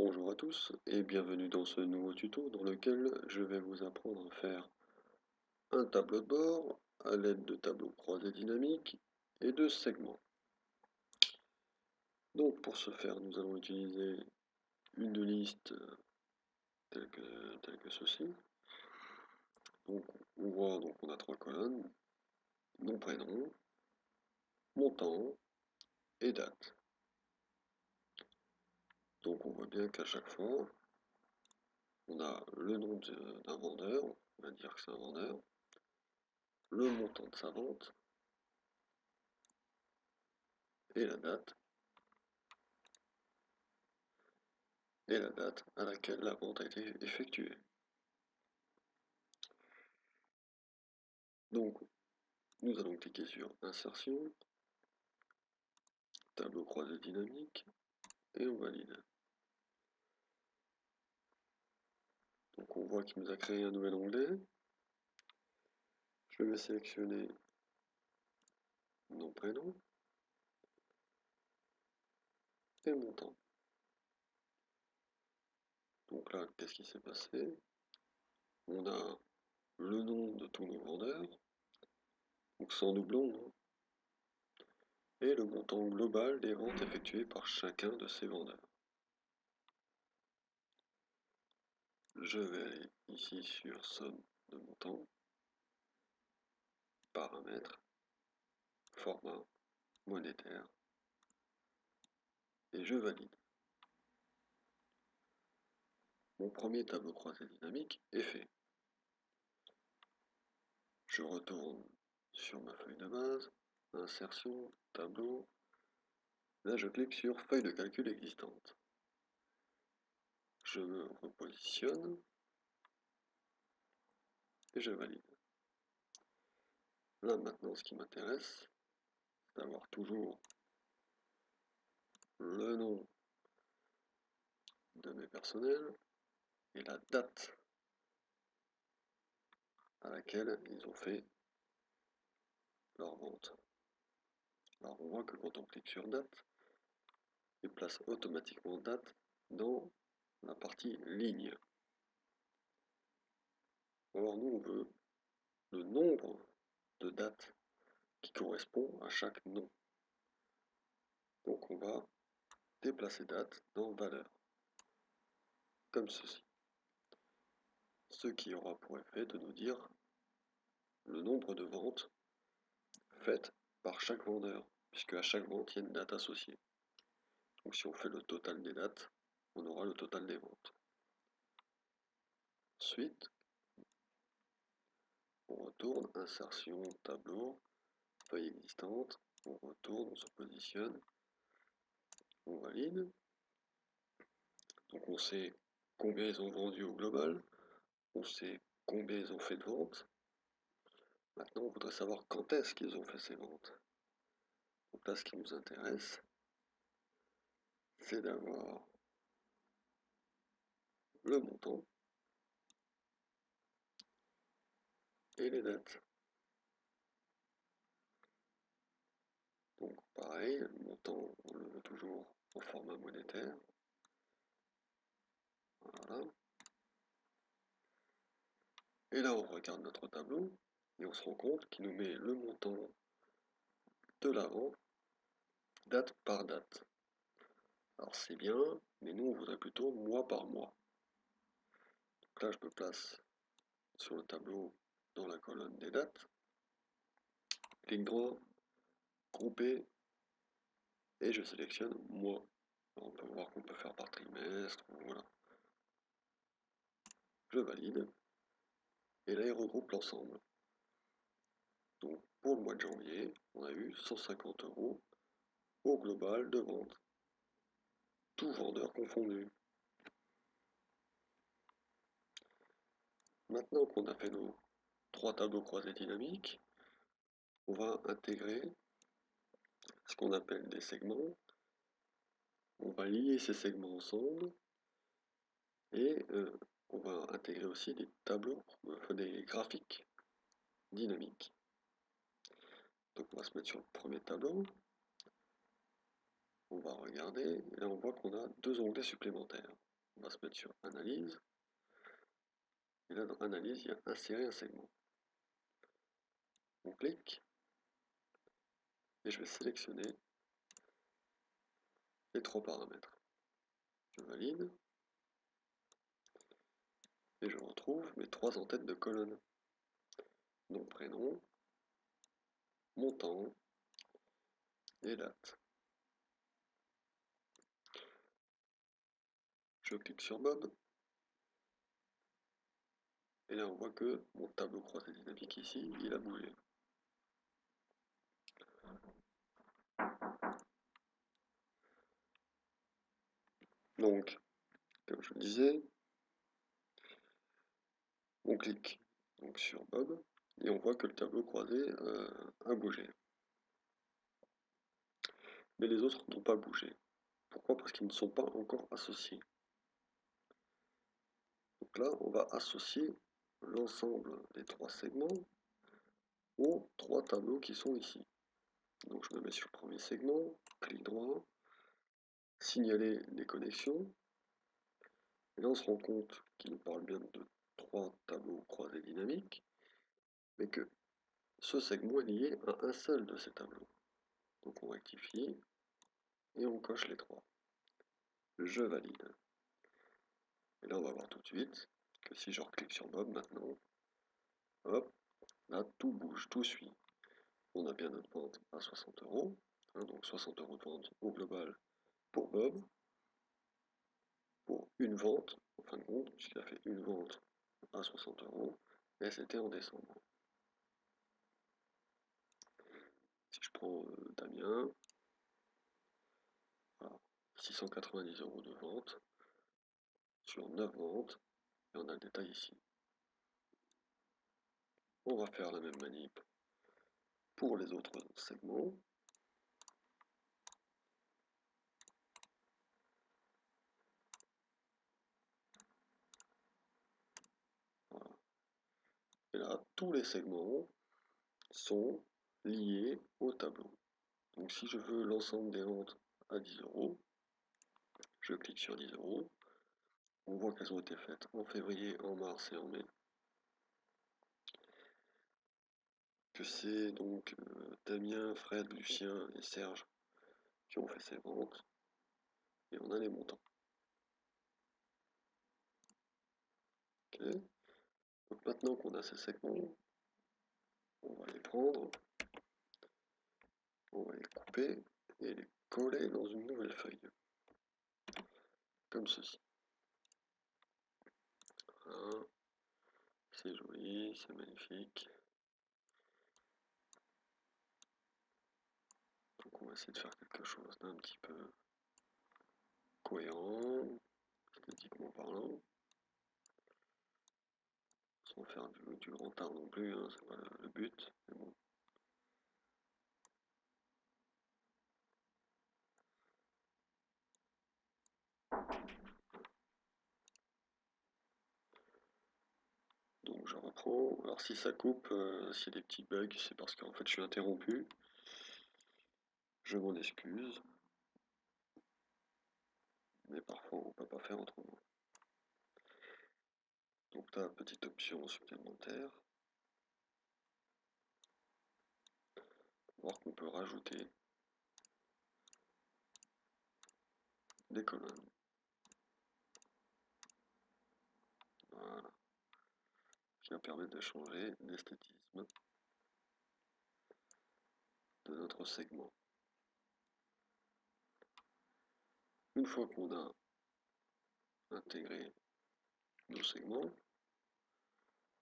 Bonjour à tous et bienvenue dans ce nouveau tuto dans lequel je vais vous apprendre à faire un tableau de bord à l'aide de tableaux croisés dynamiques et de segments. Donc pour ce faire, nous allons utiliser une liste telle que ceci. Donc on voit on a trois colonnes, nom, prénom, montant et date. Donc on voit bien qu'à chaque fois, on a le nom d'un vendeur, on va dire que c'est un vendeur, le montant de sa vente et la date à laquelle la vente a été effectuée. Donc, nous allons cliquer sur Insertion, Tableau croisé dynamique, et on valide. Donc on voit qu'il nous a créé un nouvel onglet. Je vais sélectionner nom, prénom, et montant. Donc là, qu'est-ce qui s'est passé? On a le nom de tous nos vendeurs, donc sans doublon, hein, et le montant global des ventes effectuées par chacun de ces vendeurs. Je vais aller ici sur somme de montant, paramètres, format, monétaire, et je valide. Mon premier tableau croisé dynamique est fait. Je retourne sur ma feuille de base, insertion, tableau. Là, je clique sur feuille de calcul existante. Je me repositionne et je valide. Là, maintenant, ce qui m'intéresse, c'est d'avoir toujours le nom de mes personnels et la date à laquelle ils ont fait leur vente. Alors, on voit que quand on clique sur date, il place automatiquement date dans la partie ligne. Alors, nous, on veut le nombre de dates qui correspond à chaque nom. Donc, on va déplacer date dans valeur, comme ceci. Ce qui aura pour effet de nous dire le nombre de ventes faites par chaque vendeur, puisque à chaque vente, il y a une date associée. Donc si on fait le total des dates, on aura le total des ventes. Ensuite, on retourne, insertion, tableau, feuille existante, on retourne, on se positionne, on valide. Donc on sait combien ils ont vendu au global, on sait combien ils ont fait de ventes. Maintenant, on voudrait savoir quand est-ce qu'ils ont fait ces ventes. Donc là, ce qui nous intéresse, c'est d'avoir le montant et les dates. Donc pareil, le montant, on le veut toujours en format monétaire. Voilà. Et là, on regarde notre tableau et on se rend compte qu'il nous met le montant de la vente, date par date. Alors c'est bien, mais nous, on voudrait plutôt mois par mois. Donc là, je me place sur le tableau dans la colonne des dates. Clic droit, grouper, et je sélectionne mois. Alors, on peut voir qu'on peut faire par trimestre, voilà. Je valide, et là, il regroupe l'ensemble. Donc pour le mois de janvier, on a eu 150 € au global de vente, tout vendeur confondu. Maintenant qu'on a fait nos trois tableaux croisés dynamiques, on va intégrer ce qu'on appelle des segments. On va lier ces segments ensemble et on va intégrer aussi des tableaux, des graphiques dynamiques. Donc on va se mettre sur le premier tableau, on va regarder, et là on voit qu'on a deux onglets supplémentaires. on va se mettre sur Analyse. Et là, dans Analyse, il y a Insérer un segment. On clique et je vais sélectionner les 3 paramètres. Je valide et je retrouve mes 3 en-têtes de colonne. Donc prénom, montant et date. Je clique sur Bob. Et là, on voit que mon tableau croisé dynamique ici, il a bougé. Donc, comme je le disais, on clique donc sur Bob et on voit que le tableau croisé a bougé. Mais les autres n'ont pas bougé. Pourquoi? Parce qu'ils ne sont pas encore associés. Donc là, on va associer l'ensemble des 3 segments aux 3 tableaux qui sont ici. Donc je me mets sur le premier segment, clic droit, signaler les connexions. Et là, on se rend compte qu'il nous parle bien de 3 tableaux croisés dynamiques, mais que ce segment est lié à un seul de ces tableaux. Donc on rectifie et on coche les 3. Je valide. Et là, on va voir tout de suite que si je reclique sur Bob maintenant, hop, là, tout bouge, tout suit. On a bien notre vente à 60 euros, donc 60 euros de vente au global pour Bob, pour une vente, en fin de compte, puisqu'il a fait une vente à 60 euros, et c'était en décembre. Si je prends Damien, voilà, 690 euros de vente sur 9 ventes, et on a le détail ici. On va faire la même manip pour les autres segments. Voilà. Et là, tous les segments sont liés au tableau. Donc si je veux l'ensemble des ventes à 10 euros, je clique sur 10 euros. On voit qu'elles ont été faites en février, en mars et en mai. Que c'est donc Damien, Fred, Lucien et Serge qui ont fait ces ventes. Et on a les montants. Ok. Donc maintenant qu'on a ces segments, on va les prendre, on va les couper et les coller dans une nouvelle feuille. Comme ceci. Voilà. C'est joli, c'est magnifique. Donc on va essayer de faire quelque chose d'un petit peu cohérent, esthétiquement parlant. Sans faire du grand art non plus, hein, c'est pas le but, mais bon. Donc je reprends. Alors si ça coupe, s'il y a des petits bugs, c'est parce qu'en fait je suis interrompu. Je m'en excuse. Mais parfois on ne peut pas faire autrement. Donc là, petite option supplémentaire. Voir qu'on peut rajouter des colonnes. Voilà. Qui va permettre de changer l'esthétisme de notre segment. Une fois qu'on a intégré nos segments,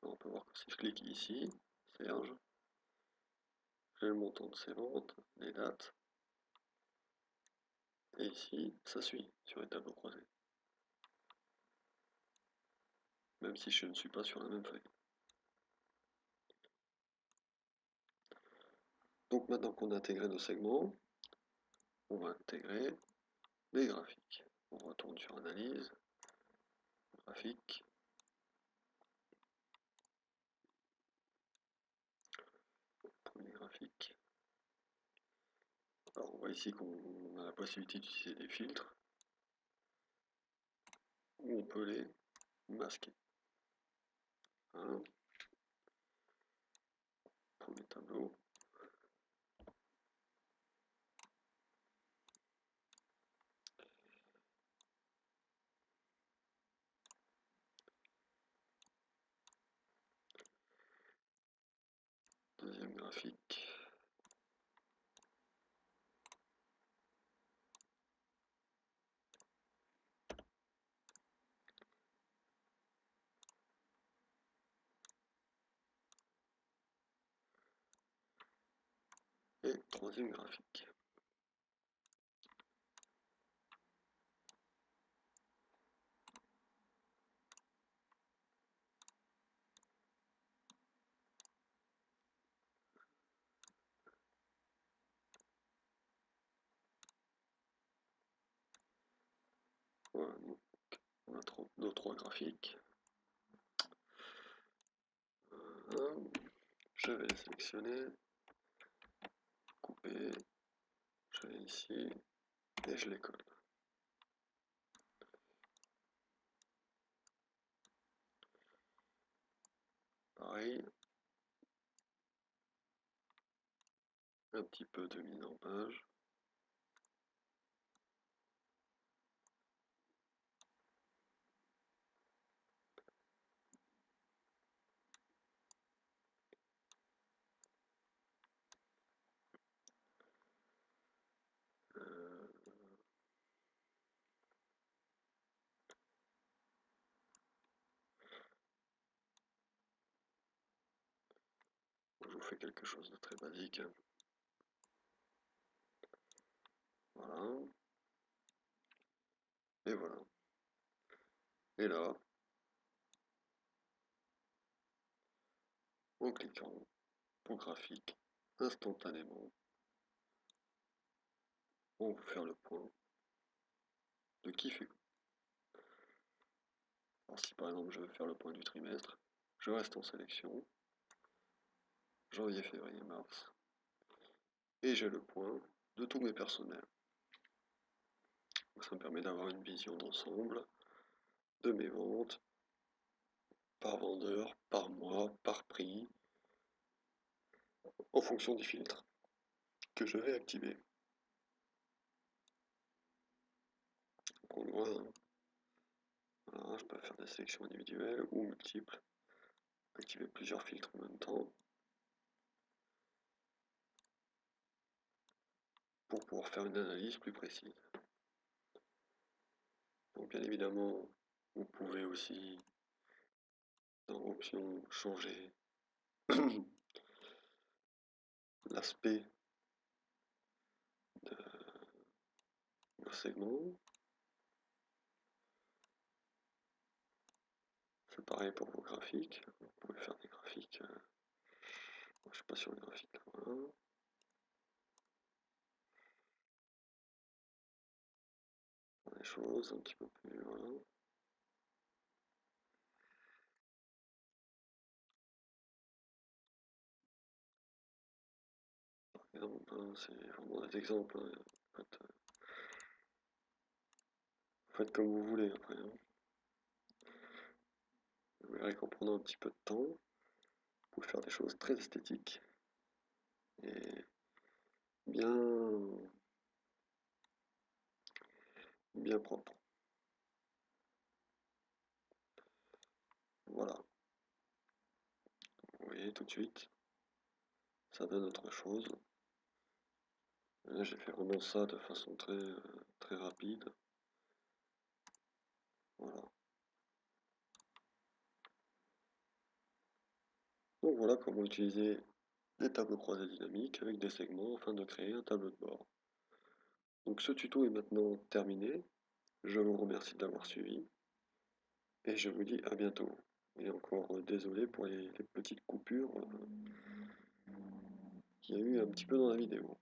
on peut voir que si je clique ici, Serge, j'ai le montant de ses ventes, les dates, et ici, ça suit sur les tableaux croisés. Même si je ne suis pas sur la même feuille. Donc maintenant qu'on a intégré nos segments, on va intégrer les graphiques. On retourne sur Analyse, Graphique. Premier graphique. Alors on voit ici qu'on a la possibilité d'utiliser des filtres. où on peut les masquer. Hein. Premier tableau. Deuxième graphique. Et troisième graphique. Voilà, donc on a nos trois graphiques. Je vais les sélectionner, couper, je vais ici et je les colle. Pareil, un petit peu de mise en page. Je vous fais quelque chose de très basique. Voilà. Et voilà. Et là, en cliquant pour graphique instantanément, on va vous faire le point de qui fait quoi. Alors si par exemple je veux faire le point du trimestre, je reste en sélection, janvier, février, mars, et j'ai le point de tous mes personnels. Donc ça me permet d'avoir une vision d'ensemble de mes ventes, par vendeur, par mois, par prix, en fonction des filtres que je vais activer. Donc on le voit, hein. Voilà, je peux faire des sélections individuelles ou multiples, activer plusieurs filtres en même temps pour pouvoir faire une analyse plus précise. Donc bien évidemment, vous pouvez aussi, dans Options, changer l'aspect de vos segments. C'est pareil pour vos graphiques. Vous pouvez faire des graphiques. Je ne suis pas sur les graphiques. Voilà. Des choses un petit peu plus. Voilà. Par exemple, hein, c'est vraiment des exemples. Hein. Faites comme vous voulez après. Hein. Vous verrez qu'en prenant un petit peu de temps, vous pouvez faire des choses très esthétiques et bien, bien propres. Voilà. Vous voyez tout de suite, ça donne autre chose. Et là, j'ai fait vraiment ça de façon très rapide. Voilà. Donc voilà comment utiliser des tableaux croisés dynamiques avec des segments afin de créer un tableau de bord. Donc ce tuto est maintenant terminé. Je vous remercie de l'avoir suivi et je vous dis à bientôt. Et encore désolé pour les petites coupures qu'il y a eu un petit peu dans la vidéo.